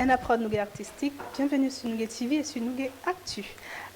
un apprendre Nougat artistique. Bienvenue sur Nougat TV et sur Nougat Actu.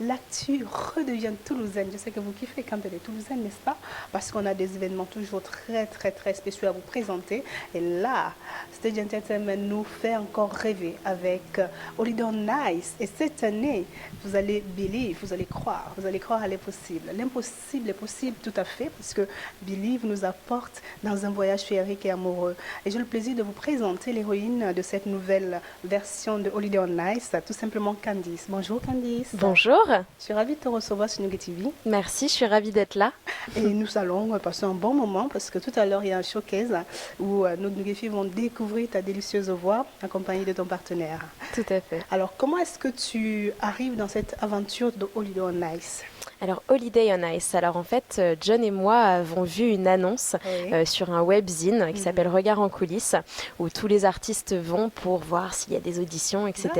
L'actu redevient toulousaine. Je sais que vous kiffez quand elle est toulousaine, n'est-ce pas? Parce qu'on a des événements toujours très spéciaux à vous présenter. Et là, Stage Entertainment nous fait encore rêver avec Holiday on Ice. Et cette année, vous allez believe, vous allez croire à l'impossible. L'impossible est possible tout à fait parce que Believe nous apporte dans un voyage féerique et amoureux. Et j'ai le plaisir de vous présenter l'héroïne de cette nouvelle version de Holiday on Ice, tout simplement Candice. Bonjour Candice. Bonjour. Je suis ravie de te recevoir sur Nougat TV. Merci, je suis ravie d'être là. Et nous allons passer un bon moment parce que tout à l'heure, il y a un showcase où nos Nougatis vont découvrir ta délicieuse voix accompagnée de ton partenaire. Tout à fait. Alors, comment est-ce que tu arrives dans cette aventure de Holiday on Ice? Alors, Holiday on Ice. Alors, en fait, John et moi avons vu une annonce sur un webzine qui s'appelle Regard en coulisses, où tous les artistes vont pour voir s'il y a des auditions, etc.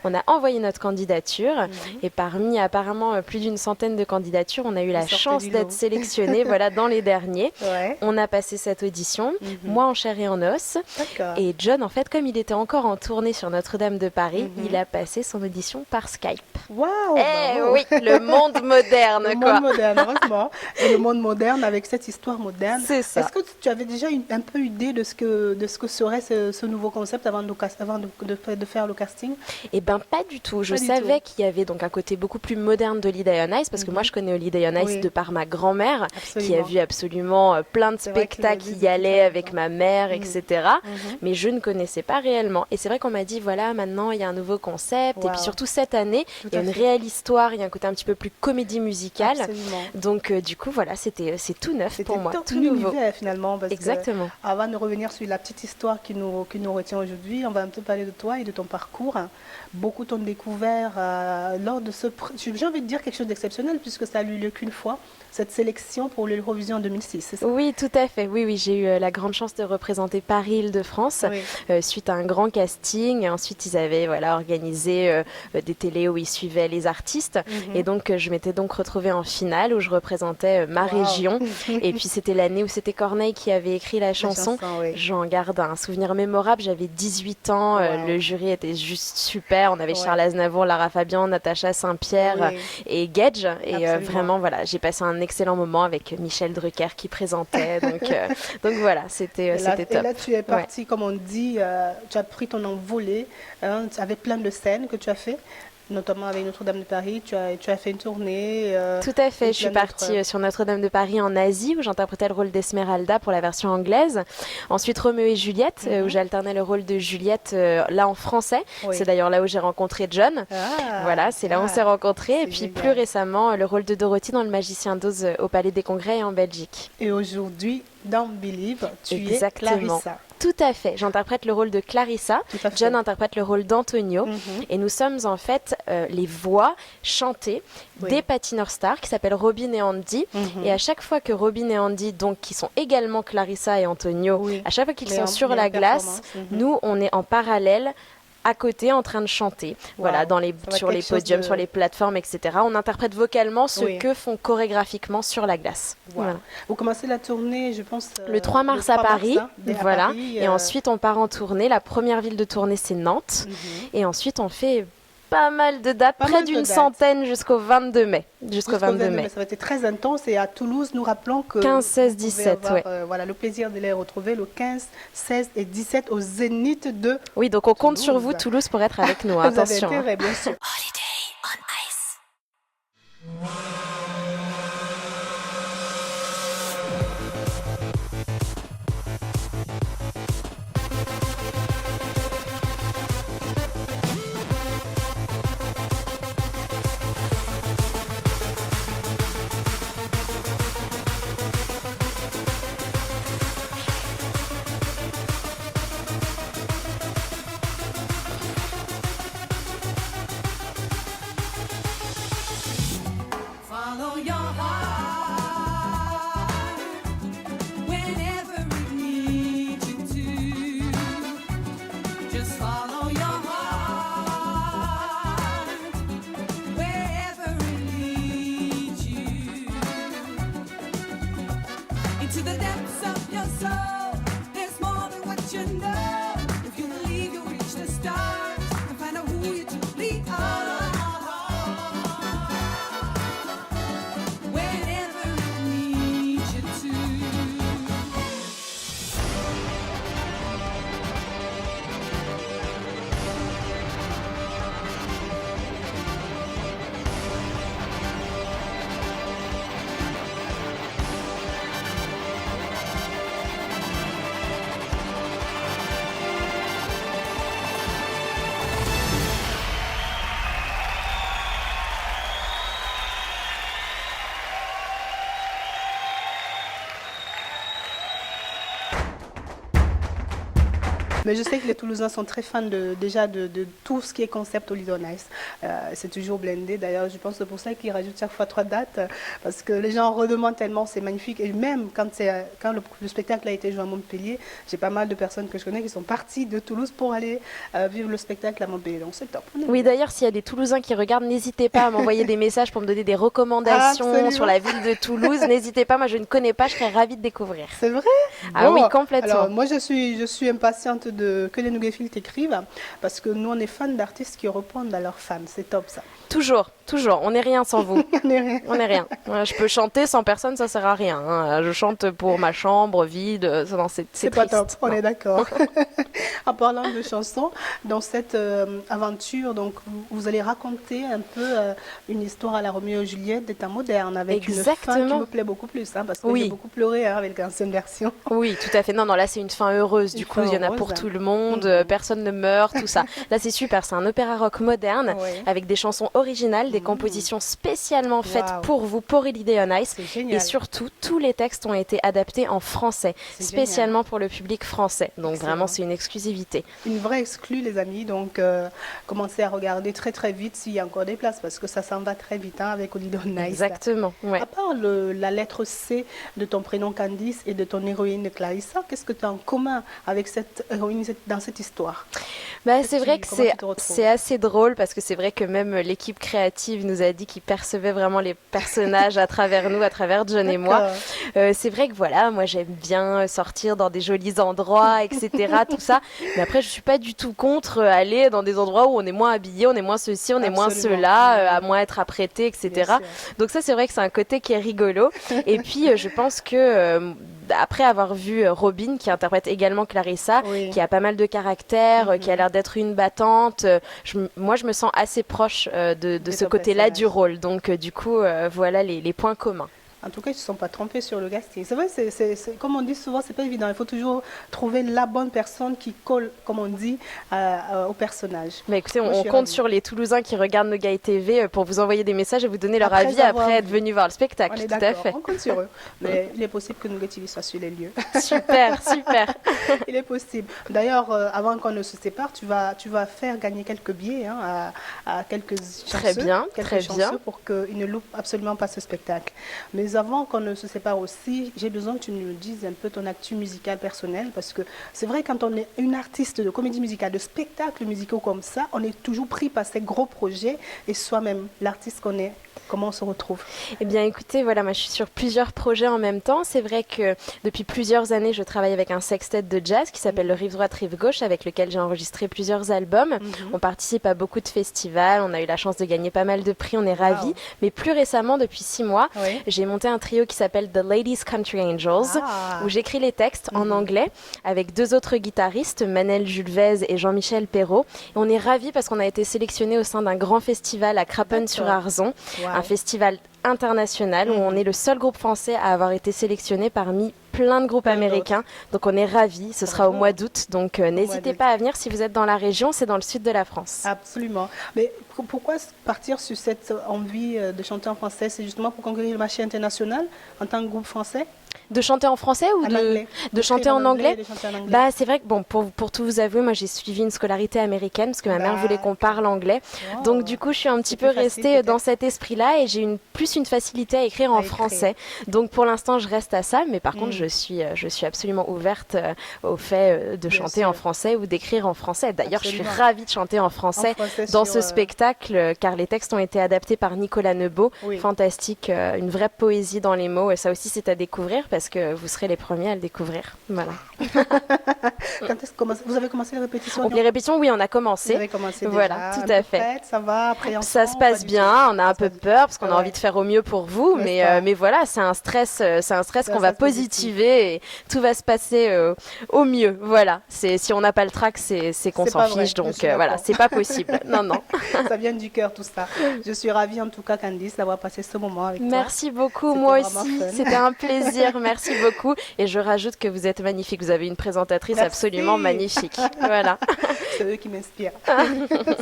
On a envoyé notre candidature et parmi apparemment plus d'une centaine de candidatures, on a eu la chance d'être sélectionnés voilà, dans les derniers. On a passé cette audition, moi en chair et en os. Et John, en fait, comme il était encore en tournée sur Notre-Dame de Paris, il a passé son audition par Skype. Waouh! Oui, le monde moderne, le monde moderne, heureusement. Et le monde moderne avec cette histoire moderne. C'est ça. Est-ce que tu avais déjà un peu idée de ce que serait ce nouveau concept avant de faire le casting? Eh bien, pas du tout. Je savais qu'il y avait donc un côté beaucoup plus moderne d'Holiday on Ice, parce que moi, je connais Holiday on Ice de par ma grand-mère, qui a vu absolument plein de spectacles qui y allaient avec ma mère, etc. Mais je ne connaissais pas réellement. Et c'est vrai qu'on m'a dit, voilà, maintenant, il y a un nouveau concept. Et puis surtout, cette année, il y a une réelle histoire, il y a un côté un petit peu plus comédie musicale. Donc, du coup, voilà, c'est tout neuf pour moi, tout nouveau. Univers, finalement. Parce Exactement. Que, avant de revenir sur la petite histoire qui nous retient aujourd'hui, on va un peu parler de toi et de ton parcours. Beaucoup t'ont découvert lors de ce... J'ai envie de dire quelque chose d'exceptionnel puisque ça a eu lieu qu'une fois, cette sélection pour l'Eurovision en 2006, c'est ça? Oui, tout à fait. Oui, j'ai eu la grande chance de représenter Paris-Île-de-France suite à un grand casting. Ensuite, ils avaient organisé des télés où ils suivaient les artistes. Et donc, je m'étais donc retrouvée en finale où je représentais ma région. Et puis, c'était l'année où c'était Corneille qui avait écrit la chanson. J'en garde un souvenir mémorable. J'avais 18 ans. Le jury était juste super. On avait Charles Aznavour, Lara Fabian, Natacha Saint-Pierre et Gage. Et vraiment, voilà, j'ai passé un excellent moment avec Michel Drucker qui présentait. Donc voilà, c'était top. Et là, tu es partie, comme on dit, tu as pris ton envolée avec plein de scènes que tu as fait. Notamment avec Notre-Dame de Paris, tu as fait une tournée. Tout à fait, je suis partie sur Notre-Dame de Paris en Asie où j'interprétais le rôle d'Esmeralda pour la version anglaise. Ensuite Roméo et Juliette où j'alternais le rôle de Juliette là en français. C'est d'ailleurs là où j'ai rencontré John. Voilà, c'est là où on s'est rencontrés. Et puis plus récemment le rôle de Dorothy dans Le Magicien d'Oz au Palais des Congrès et en Belgique. Et aujourd'hui, dans Believe, tu es Clarissa. Tout à fait. J'interprète le rôle de Clarissa. John interprète le rôle d'Antonio. Et nous sommes en fait les voix chantées des patineurs stars qui s'appellent Robin et Andy. Et à chaque fois que Robin et Andy, donc, qui sont également Clarissa et Antonio, à chaque fois qu'ils sont sur la glace, nous, on est en parallèle à côté en train de chanter, voilà, sur les podiums, sur les plateformes, etc. On interprète vocalement ce que font chorégraphiquement sur la glace. Voilà. Vous commencez la tournée, je pense, le 3 mars à Paris, voilà. Et ensuite on part en tournée. La première ville de tournée c'est Nantes, et ensuite on fait pas mal de dates, près d'une centaine jusqu'au 22 mai. Jusqu'au 22 mai. Ça va être très intense. Et à Toulouse, nous rappelons que 15, 16, 17, voilà, le plaisir de les retrouver le 15, 16 et 17 au Zénith de Oui, donc on compte sur vous, Toulouse, pour être avec nous. Attention. Vous avez intérêt, bien sûr. Holiday on Ice. Follow your heart whenever it needs you to. Just follow your heart wherever it leads you. Into the depths of your soul, there's more than what you know. If you believe you'll reach the stars. Mais je sais que les Toulousains sont très fans déjà de tout ce qui est concept au Little Nice. C'est toujours blindé. D'ailleurs, je pense que c'est pour ça qu'ils rajoutent chaque fois 3 dates, parce que les gens redemandent tellement, c'est magnifique. Et même quand le spectacle a été joué à Montpellier, j'ai pas mal de personnes que je connais qui sont parties de Toulouse pour aller vivre le spectacle à Montpellier. Donc c'est top. Oui, d'ailleurs, s'il y a des Toulousains qui regardent, n'hésitez pas à m'envoyer des messages pour me donner des recommandations Absolument. sur la ville de Toulouse. N'hésitez pas, moi je ne connais pas, je serais ravie de découvrir. C'est vrai? Ah Bon. oui, complètement. Alors, moi, je suis impatiente que les Nougaphile t'écrivent, parce que nous, on est fans d'artistes qui répondent à leurs fans. C'est top, ça. Toujours, toujours. On n'est rien sans vous. On est rien. On n'est rien. Je peux chanter sans personne, ça sert à rien, hein. Je chante pour ma chambre vide. Non, c'est pas triste. top, on Non. est d'accord. En parlant de chansons, dans cette aventure, donc, vous allez raconter un peu une histoire à la Roméo et Juliette des temps modernes, avec une fin qui Exactement. me plaît beaucoup plus, hein, parce que Oui. j'ai beaucoup pleuré avec l'ancienne version. Oui, tout à fait. Non, non, là c'est une fin heureuse. Du Une coup, fin il y en a heureuse. pour tout le monde. Mhm. Personne ne meurt, tout ça. Là, c'est super. C'est un opéra rock moderne Ouais. avec des chansons originales, des compositions spécialement faites Waouh. pour vous, pour Holiday on Ice. C'est génial. Et surtout, tous les textes ont été adaptés en français, C'est spécialement pour le public français. Donc Excellent. vraiment, c'est une exclusivité. Une vraie exclue, les amis. Donc, commencez à regarder très très vite s'il y a encore des places, parce que ça s'en va très vite, hein, avec Holiday on Ice. Exactement. Ouais. À part la lettre C de ton prénom Candice et de ton héroïne Clarissa, qu'est-ce que tu as en commun avec cette héroïne dans cette histoire? Bah, c'est vrai que comment tu te retrouves? c'est assez drôle parce que c'est vrai que même l'équipe créative nous a dit qu'ils percevaient vraiment les personnages à travers nous, à travers John et moi. D'accord. C'est vrai que voilà, moi j'aime bien sortir dans des jolis endroits, etc. tout ça. Mais après, je suis pas du tout contre aller dans des endroits où on est moins habillé, on est moins ceci, on est moins Absolument. cela, Ouais. à moins être apprêté, etc. Bien sûr. Donc ça, c'est vrai que c'est un côté qui est rigolo. Et puis, je pense que après avoir vu Robin, qui interprète également Clarissa, Oui. qui a pas mal de caractère, qui a l'air d'être une battante, moi je me sens assez proche de ce ton côté-là personnage. du rôle. Donc du coup, voilà les points communs. En tout cas, ils ne se sont pas trompés sur le casting. C'est vrai, comme on dit souvent, c'est pas évident. Il faut toujours trouver la bonne personne qui colle, comme on dit, au personnage. Bah écoutez, Moi, je on suis compte ravie. sur les Toulousains qui regardent nos Gaï TV pour vous envoyer des messages et vous donner leur Après avis avoir après être vu. venus voir le spectacle. On est Tout à d'accord, fait. on compte sur eux. Mais il est possible que Nougat TV soit sur les lieux. Super, super. Il est possible. D'ailleurs, avant qu'on ne se sépare, tu vas faire gagner quelques billets, hein, à quelques Très chanceux, bien, quelques très chanceux bien. pour qu'ils ne loupent absolument pas ce spectacle. Mais avant qu'on ne se sépare aussi, j'ai besoin que tu nous dises un peu ton actu musical personnel, parce que c'est vrai, quand on est une artiste de comédie musicale, de spectacles musicaux comme ça, on est toujours pris par ces gros projets, et soi-même, l'artiste qu'on est, comment on se retrouve? Eh bien, écoutez, voilà, moi je suis sur plusieurs projets en même temps. C'est vrai que depuis plusieurs années, je travaille avec un sextet de jazz qui s'appelle le Rive Droite, Rive Gauche, avec lequel j'ai enregistré plusieurs albums. On participe à beaucoup de festivals, on a eu la chance de gagner pas mal de prix, on est ravis. Wow. Mais plus récemment, depuis 6 mois, Oui. j'ai monté un trio qui s'appelle The Ladies Country Angels, Ah. où j'écris les textes en anglais avec 2 autres guitaristes, Manel Julvez et Jean-Michel Perrault. Et on est ravis parce qu'on a été sélectionnés au sein d'un grand festival à Craponne-sur-Arzon, Wow. un festival international où on est le seul groupe français à avoir été sélectionné parmi plein de groupes Plein d'autres. américains. Donc on est ravis, ce sera au Bravo. mois d'août. Donc n'hésitez d'août. pas à venir si vous êtes dans la région, c'est dans le sud de la France. Absolument. Mais pourquoi partir sur cette envie de chanter en français? C'est justement pour conquérir le marché international en tant que groupe français? De chanter en français ou En de, anglais. de chanter en anglais? et de chanter en anglais. Bah, c'est vrai que bon, pour tout vous avouer, moi j'ai suivi une scolarité américaine parce que ma mère voulait qu'on parle anglais. Wow. Donc du coup, je suis un petit C'est peu plus facile, restée peut-être. dans cet esprit-là et j'ai plus une facilité à écrire en À écrire. français. Donc pour l'instant, je reste à ça, mais par contre, Mm. je suis absolument ouverte au fait de Bien chanter sûr. en français ou d'écrire en français. D'ailleurs, je suis Absolument. ravie de chanter en français. En français Dans sur, ce spectacle, car les textes ont été adaptés par Nicolas Nebeau. Oui. Fantastique, une vraie poésie dans les mots. Et ça aussi, c'est à découvrir parce que vous serez les premiers à le découvrir. Voilà. Quand est-ce que vous avez commencé les répétitions? Donc les répétitions, oui, on a Vous commencé. avez commencé Voilà, déjà, tout un à peu fait. prête, ça va, appréhension, Ça se pas passe du bien, on a un Ça peu se passe peur parce qu'on a Ouais. envie de faire au mieux pour vous, N'est-ce mais, pas mais voilà, c'est un stress qu'on va stress positif. positiver et tout va se passer au mieux. Voilà, si on n'a pas le trac, c'est qu'on C'est s'en pas vrai, fiche, je donc suis voilà, d'accord. c'est pas possible. Non, non. Ça vient du cœur, tout ça. Je suis ravie en tout cas, Candice, d'avoir passé ce moment avec toi. Merci beaucoup, C'était moi vraiment aussi, fun. c'était un plaisir. super, merci beaucoup. Et je rajoute que vous êtes magnifique. Vous avez une présentatrice Merci. absolument magnifique. Voilà. C'est eux qui m'inspirent.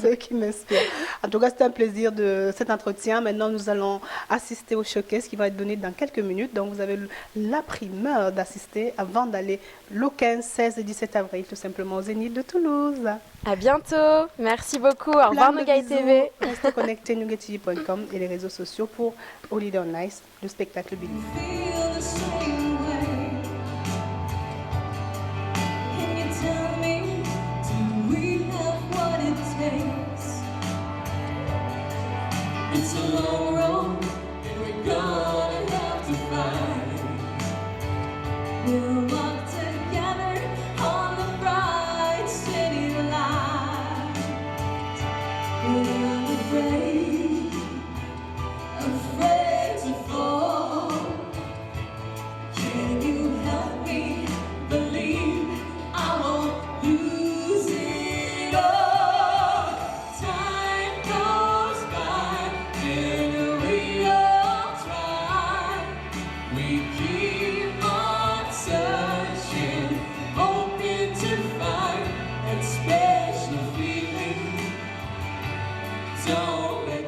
C'est eux qui m'inspirent. En tout cas, c'était un plaisir de cet entretien. Maintenant, nous allons assister au showcase qui va être donné dans quelques minutes. Donc, vous avez la primeur d'assister avant d'aller le 15, 16 et 17 avril, tout simplement au Zénith de Toulouse. À bientôt. Merci beaucoup. Au revoir, Plein de Nougat bisous. TV. Restez connectés nougattv.com et les réseaux sociaux pour Holiday on Ice, le spectacle Billy. Feel the same way. Can you tell me, do we have what it takes? It's a long road, and we're gonna have to fight. We'll walk together on the bright city light. We're afraid to fall. Can you help me believe I won't lose it all? Time goes by and we all try. We keep on searching, hoping to find that special feeling. Don't let